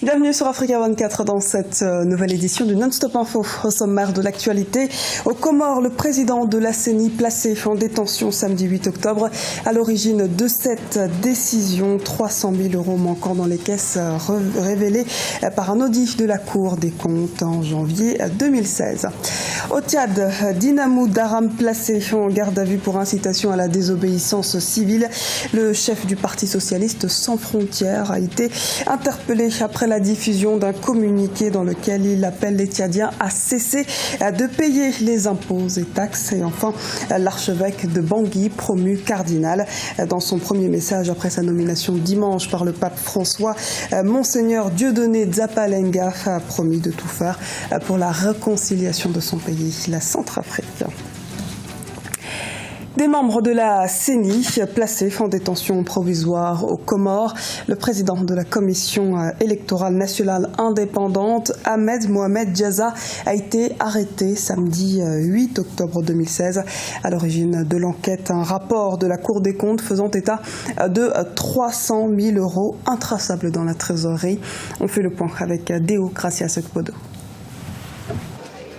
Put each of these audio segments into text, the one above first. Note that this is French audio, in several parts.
Bienvenue sur Africa 24 dans cette nouvelle édition du Non-Stop Info. Au sommaire de l'actualité, aux Comores, le président de la CENI placé en détention samedi 8 octobre. À l'origine de cette décision, 300 000 € manquant dans les caisses révélés par un audit de la Cour des comptes en janvier 2016. Au Tchad, Dinamou Daram placé en garde à vue pour incitation à la désobéissance civile. Le chef du Parti socialiste sans frontières a été interpellé après la diffusion d'un communiqué dans lequel il appelle les Tchadiens à cesser de payer les impôts et taxes. Et enfin, l'archevêque de Bangui, promu cardinal. Dans son premier message après sa nomination dimanche par le pape François, Monseigneur Dieudonné Dzapalenga a promis de tout faire pour la réconciliation de son pays, la Centrafrique. Des membres de la CENI placés en détention provisoire aux Comores. Le président de la Commission électorale nationale indépendante, Ahmed Mohamed Diaza, a été arrêté samedi 8 octobre 2016. À l'origine de l'enquête, un rapport de la Cour des comptes faisant état de 300 000 € intraçables dans la trésorerie. On fait le point avec Déo Gracias Ekpodo.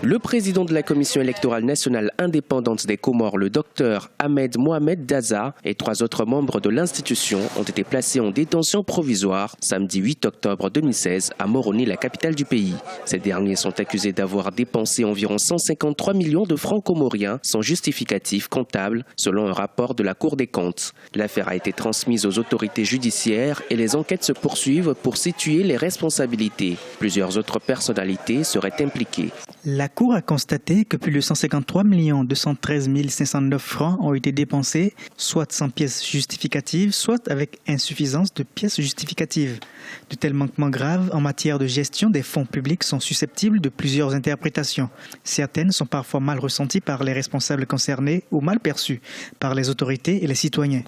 Le président de la Commission électorale nationale indépendante des Comores, le docteur Ahmed Mohamed Diaza, et 3 autres membres de l'institution ont été placés en détention provisoire samedi 8 octobre 2016 à Moroni, la capitale du pays. Ces derniers sont accusés d'avoir dépensé environ 153 millions de francs comoriens sans justificatif comptable, selon un rapport de la Cour des comptes. L'affaire a été transmise aux autorités judiciaires et les enquêtes se poursuivent pour situer les responsabilités. Plusieurs autres personnalités seraient impliquées. La Cour a constaté que plus de 153 213 509 francs ont été dépensés, soit sans pièces justificatives, soit avec insuffisance de pièces justificatives. De tels manquements graves en matière de gestion des fonds publics sont susceptibles de plusieurs interprétations. Certaines sont parfois mal ressenties par les responsables concernés ou mal perçues par les autorités et les citoyens.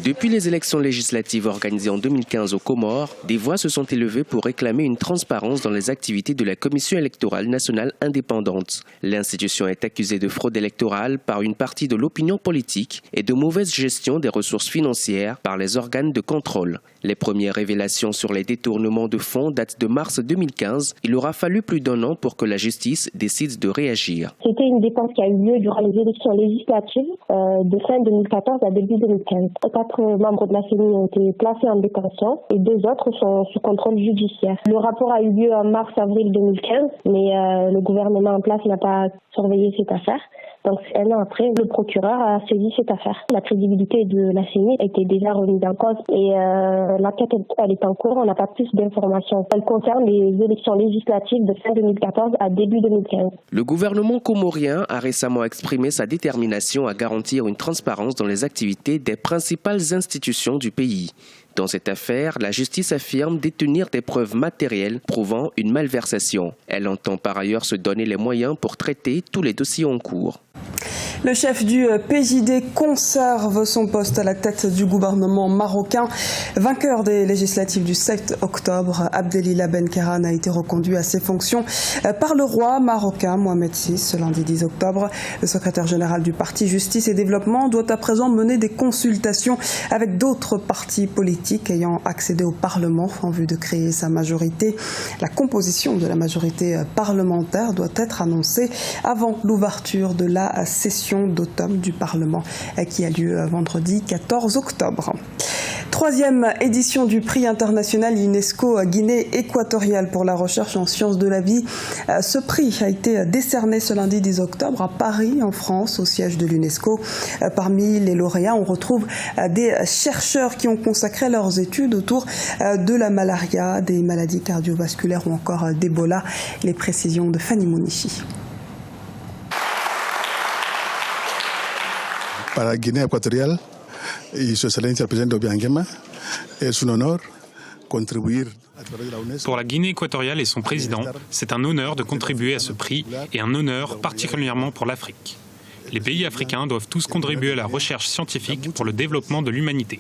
Depuis les élections législatives organisées en 2015 aux Comores, des voix se sont élevées pour réclamer une transparence dans les activités de la Commission électorale nationale indépendante. L'institution est accusée de fraude électorale par une partie de l'opinion politique et de mauvaise gestion des ressources financières par les organes de contrôle. Les premières révélations sur les détournements de fonds datent de mars 2015. Il aura fallu plus d'1 an pour que la justice décide de réagir. C'était une dépense qui a eu lieu durant les élections législatives de fin 2014 à début 2015. 4 membres de la CENI ont été placés en détention et 2 autres sont sous contrôle judiciaire. Le rapport a eu lieu en mars-avril 2015, mais le gouvernement en place n'a pas surveillé cette affaire. Donc 1 an après, le procureur a saisi cette affaire. La crédibilité de la CENI était déjà remise en cause et l'enquête elle est en cours. On n'a pas plus d'informations. Elle concerne les élections législatives de fin 2014 à début 2015. Le gouvernement comorien a récemment exprimé sa détermination à garantir une transparence dans les activités des principales institutions du pays. Dans cette affaire, la justice affirme détenir des preuves matérielles prouvant une malversation. Elle entend par ailleurs se donner les moyens pour traiter tous les dossiers en cours. Le chef du PJD conserve son poste à la tête du gouvernement marocain. Vainqueur des législatives du 7 octobre, Abdelila Ben Keran a été reconduit à ses fonctions par le roi marocain Mohamed VI ce lundi 10 octobre. Le secrétaire général du parti Justice et Développement doit à présent mener des consultations avec d'autres partis politiques ayant accédé au Parlement en vue de créer sa majorité. La composition de la majorité parlementaire doit être annoncée avant l'ouverture de la session d'automne du Parlement qui a lieu vendredi 14 octobre. 3e édition du prix international UNESCO Guinée équatoriale pour la recherche en sciences de la vie. Ce prix a été décerné ce lundi 10 octobre à Paris, en France, au siège de l'UNESCO. Parmi les lauréats, on retrouve des chercheurs qui ont consacré leurs études autour de la malaria, des maladies cardiovasculaires ou encore d'Ebola. Les précisions de Fanny Mounichi. Para la Guinée équatoriale y su excelencia el presidente Obiang Nguema, es un honor contribuir. Pour la Guinée équatoriale et son président, c'est un honneur de contribuer à ce prix et un honneur particulièrement pour l'Afrique. Les pays africains doivent tous contribuer à la recherche scientifique pour le développement de l'humanité.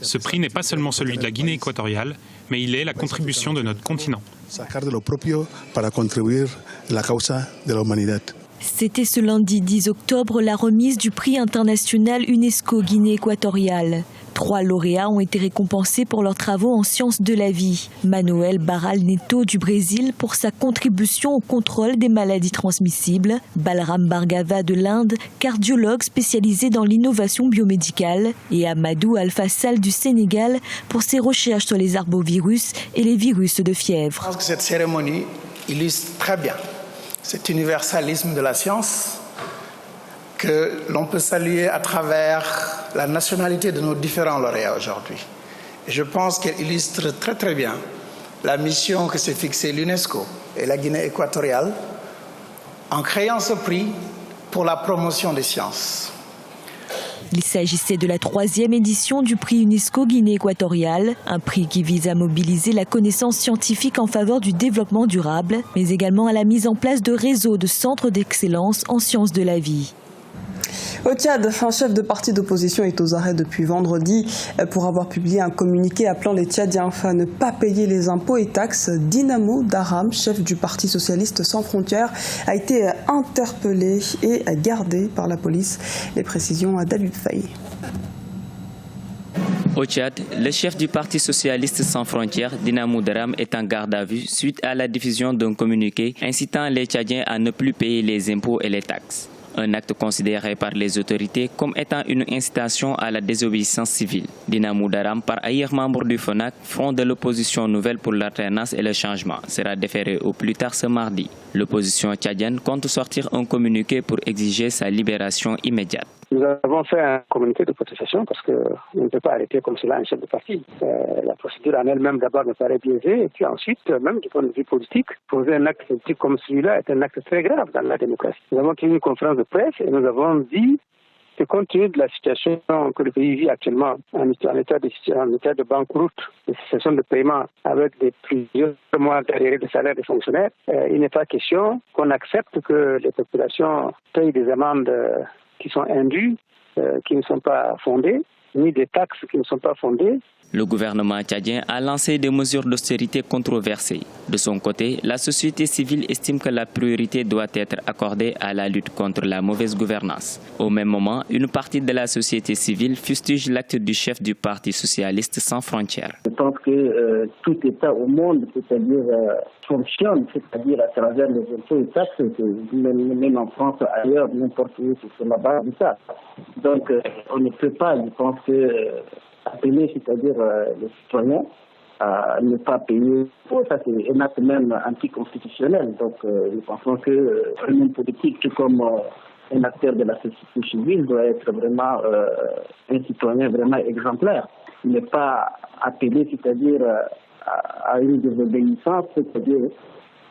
Ce prix n'est pas seulement celui de la Guinée équatoriale, mais il est la contribution de notre continent. C'était ce lundi 10 octobre la remise du prix international UNESCO Guinée équatoriale. 3 lauréats ont été récompensés pour leurs travaux en sciences de la vie. Manuel Barral Neto du Brésil pour sa contribution au contrôle des maladies transmissibles. Balram Bhargava de l'Inde, cardiologue spécialisé dans l'innovation biomédicale. Et Amadou Alpha Sall du Sénégal pour ses recherches sur les arbovirus et les virus de fièvre. Je pense que cette cérémonie illustre très bien cet universalisme de la science que l'on peut saluer à travers la nationalité de nos différents lauréats aujourd'hui. Et je pense qu'elle illustre très très bien la mission que s'est fixée l'UNESCO et la Guinée équatoriale en créant ce prix pour la promotion des sciences. Il s'agissait de la 3e édition du prix UNESCO Guinée équatoriale, un prix qui vise à mobiliser la connaissance scientifique en faveur du développement durable, mais également à la mise en place de réseaux de centres d'excellence en sciences de la vie. Au Tchad, un chef de parti d'opposition est aux arrêts depuis vendredi pour avoir publié un communiqué appelant les Tchadiens à ne pas payer les impôts et taxes. Dinamo Daram, chef du Parti socialiste sans frontières, a été interpellé et gardé par la police. Les précisions à David Faye. Au Tchad, le chef du Parti socialiste sans frontières, Dinamo Daram, est en garde à vue suite à la diffusion d'un communiqué incitant les Tchadiens à ne plus payer les impôts et les taxes. Un acte considéré par les autorités comme étant une incitation à la désobéissance civile. Dinamo Daram, par ailleurs membre du FONAC, Front de l'opposition nouvelle pour l'alternance et le changement, sera déféré au plus tard ce mardi. L'opposition tchadienne compte sortir un communiqué pour exiger sa libération immédiate. Nous avons fait un communiqué de protestation parce qu'on ne peut pas arrêter comme cela un chef de parti. La procédure en elle-même d'abord me paraît biaisée et puis ensuite, même du point de vue politique, poser un acte politique comme celui-là est un acte très grave dans la démocratie. Nous avons tenu une conférence de presse et nous avons dit que compte tenu de la situation que le pays vit actuellement, en état de banqueroute, de cessation de paiement avec plusieurs mois d'arriérés de salaire des fonctionnaires, il n'est pas question qu'on accepte que les populations payent des amendes qui sont indues, qui ne sont pas fondées, ni des taxes qui ne sont pas fondées. Le gouvernement tchadien a lancé des mesures d'austérité controversées. De son côté, la société civile estime que la priorité doit être accordée à la lutte contre la mauvaise gouvernance. Au même moment, une partie de la société civile fustige l'acte du chef du Parti socialiste sans frontières. Je pense que tout État au monde, c'est-à-dire fonctionne, c'est-à-dire à travers les impôts et taxes, même en France, ailleurs, n'importe où, c'est sur la base de ça. Donc, on ne peut pas, je pense que appeler, c'est-à-dire les citoyens à ne pas payer. Ça, c'est un acte même anticonstitutionnel. Donc, nous pensons qu'un homme politique, tout comme un acteur de la société civile, doit être vraiment un citoyen vraiment exemplaire. Il n'est pas appelé, c'est-à-dire à une désobéissance, c'est-à-dire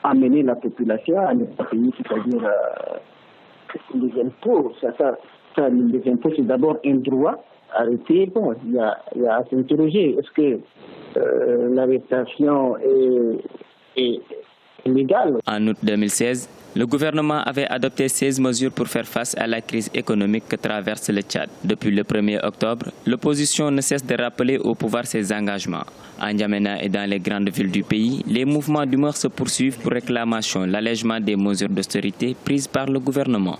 amener la population à ne pas payer, c'est-à-dire les impôts. Les impôts, c'est d'abord un droit. Arrêter, bon, il y a à s'interroger. Est-ce que l'arrestation est légale? En août 2016, le gouvernement avait adopté 16 mesures pour faire face à la crise économique que traverse le Tchad. Depuis le 1er octobre, l'opposition ne cesse de rappeler au pouvoir ses engagements. À N'Djamena et dans les grandes villes du pays, les mouvements d'humeur se poursuivent pour réclamation l'allègement des mesures d'austérité prises par le gouvernement.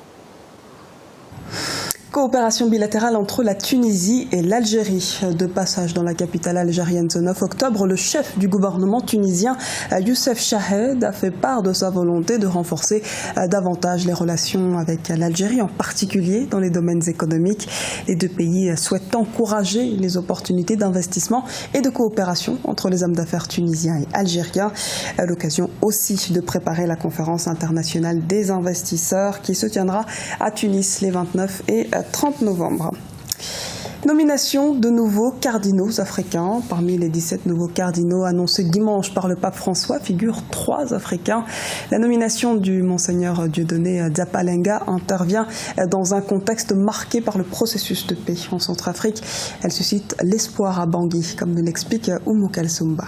Coopération bilatérale entre la Tunisie et l'Algérie. De passage dans la capitale algérienne ce 9 octobre, le chef du gouvernement tunisien, Youssef Chahed, a fait part de sa volonté de renforcer davantage les relations avec l'Algérie, en particulier dans les domaines économiques. Les deux pays souhaitent encourager les opportunités d'investissement et de coopération entre les hommes d'affaires tunisiens et algériens. À l'occasion aussi de préparer la conférence internationale des investisseurs qui se tiendra à Tunis les 29 et 30 novembre. Nomination de nouveaux cardinaux africains. Parmi les 17 nouveaux cardinaux annoncés dimanche par le pape François figurent 3 Africains. La nomination du monseigneur Dieudonné Dzapalenga intervient dans un contexte marqué par le processus de paix en Centrafrique. Elle suscite l'espoir à Bangui, comme nous l'explique Oumou Kalsoumba.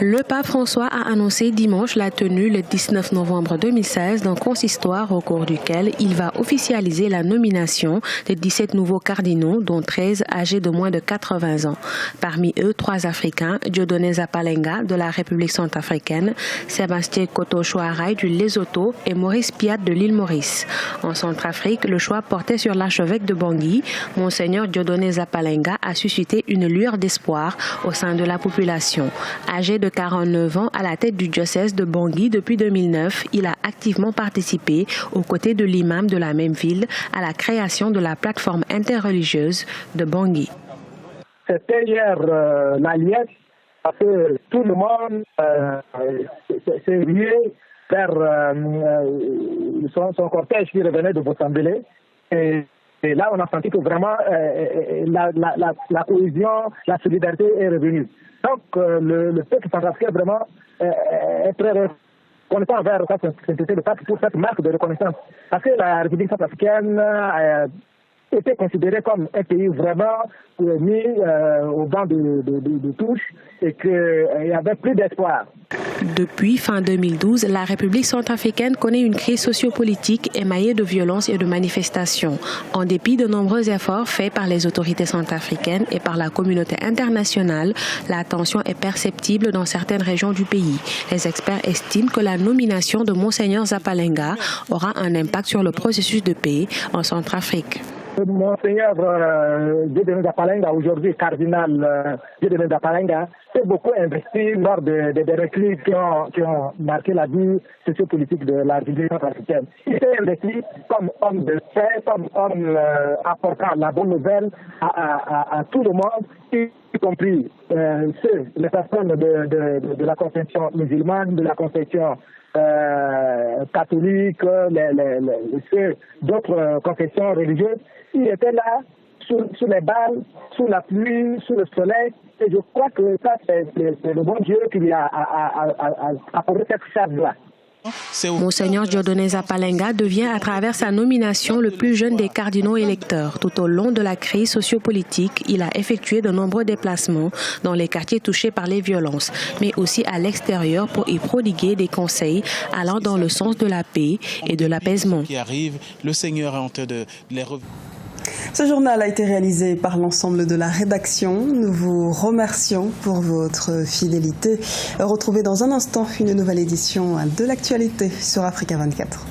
Le pape François a annoncé dimanche la tenue le 19 novembre 2016 d'un consistoire au cours duquel il va officialiser la nomination de 17 nouveaux cardinaux, dont 13 âgés de moins de 80 ans. Parmi eux, 3 Africains, Dieudonné Zapalenga de la République centrafricaine, Sébastien Koto-Chouarai du Lesotho et Maurice Piat de l'île Maurice. En Centrafrique, le choix portait sur l'archevêque de Bangui. Monseigneur Dieudonné Zapalenga a suscité une lueur d'espoir au sein de la population. Âgé de 49 ans à la tête du diocèse de Bangui depuis 2009, il a activement participé aux côtés de l'imam de la même ville à la création de la plateforme interreligieuse de Bangui. C'était hier la liesse parce que tout le monde s'est lié vers son cortège qui revenait de Bossambélé. Et là, on a senti que vraiment la cohésion, la solidarité est revenue. Donc, le peuple centrafricain vraiment est très reconnaissant envers le pape pour cette marque de reconnaissance. Parce que la République centrafricaine était considérée comme un pays vraiment mis au banc de touche et qu'il y avait plus d'espoir. Depuis fin 2012, la République centrafricaine connaît une crise sociopolitique émaillée de violences et de manifestations. En dépit de nombreux efforts faits par les autorités centrafricaines et par la communauté internationale, la tension est perceptible dans certaines régions du pays. Les experts estiment que la nomination de Monseigneur Zapalenga aura un impact sur le processus de paix en Centrafrique. Monseigneur Dieudonné Zapalenga, aujourd'hui cardinal Dieudonné Zapalenga, s'est beaucoup investi lors des reclus qui ont marqué la vie sociopolitique de la République centrafricaine. Il s'est investi comme homme de paix, comme homme apportant la bonne nouvelle à tout le monde, y compris les personnes de la confession musulmane, de la confession catholique, d'autres confessions religieuses. Il était là, sous les balles, sous la pluie, sous le soleil. Et je crois que ça, c'est le bon Dieu qui lui a apporté cette charge-là. Monseigneur Dieudonné Zapalenga devient à travers sa nomination le plus jeune des cardinaux électeurs. Tout au long de la crise sociopolitique, il a effectué de nombreux déplacements dans les quartiers touchés par les violences, mais aussi à l'extérieur pour y prodiguer des conseils allant dans le sens de la paix et de l'apaisement. Le Seigneur est en train de les Ce journal a été réalisé par l'ensemble de la rédaction. Nous vous remercions pour votre fidélité. Retrouvez dans un instant une nouvelle édition de l'actualité sur Africa 24.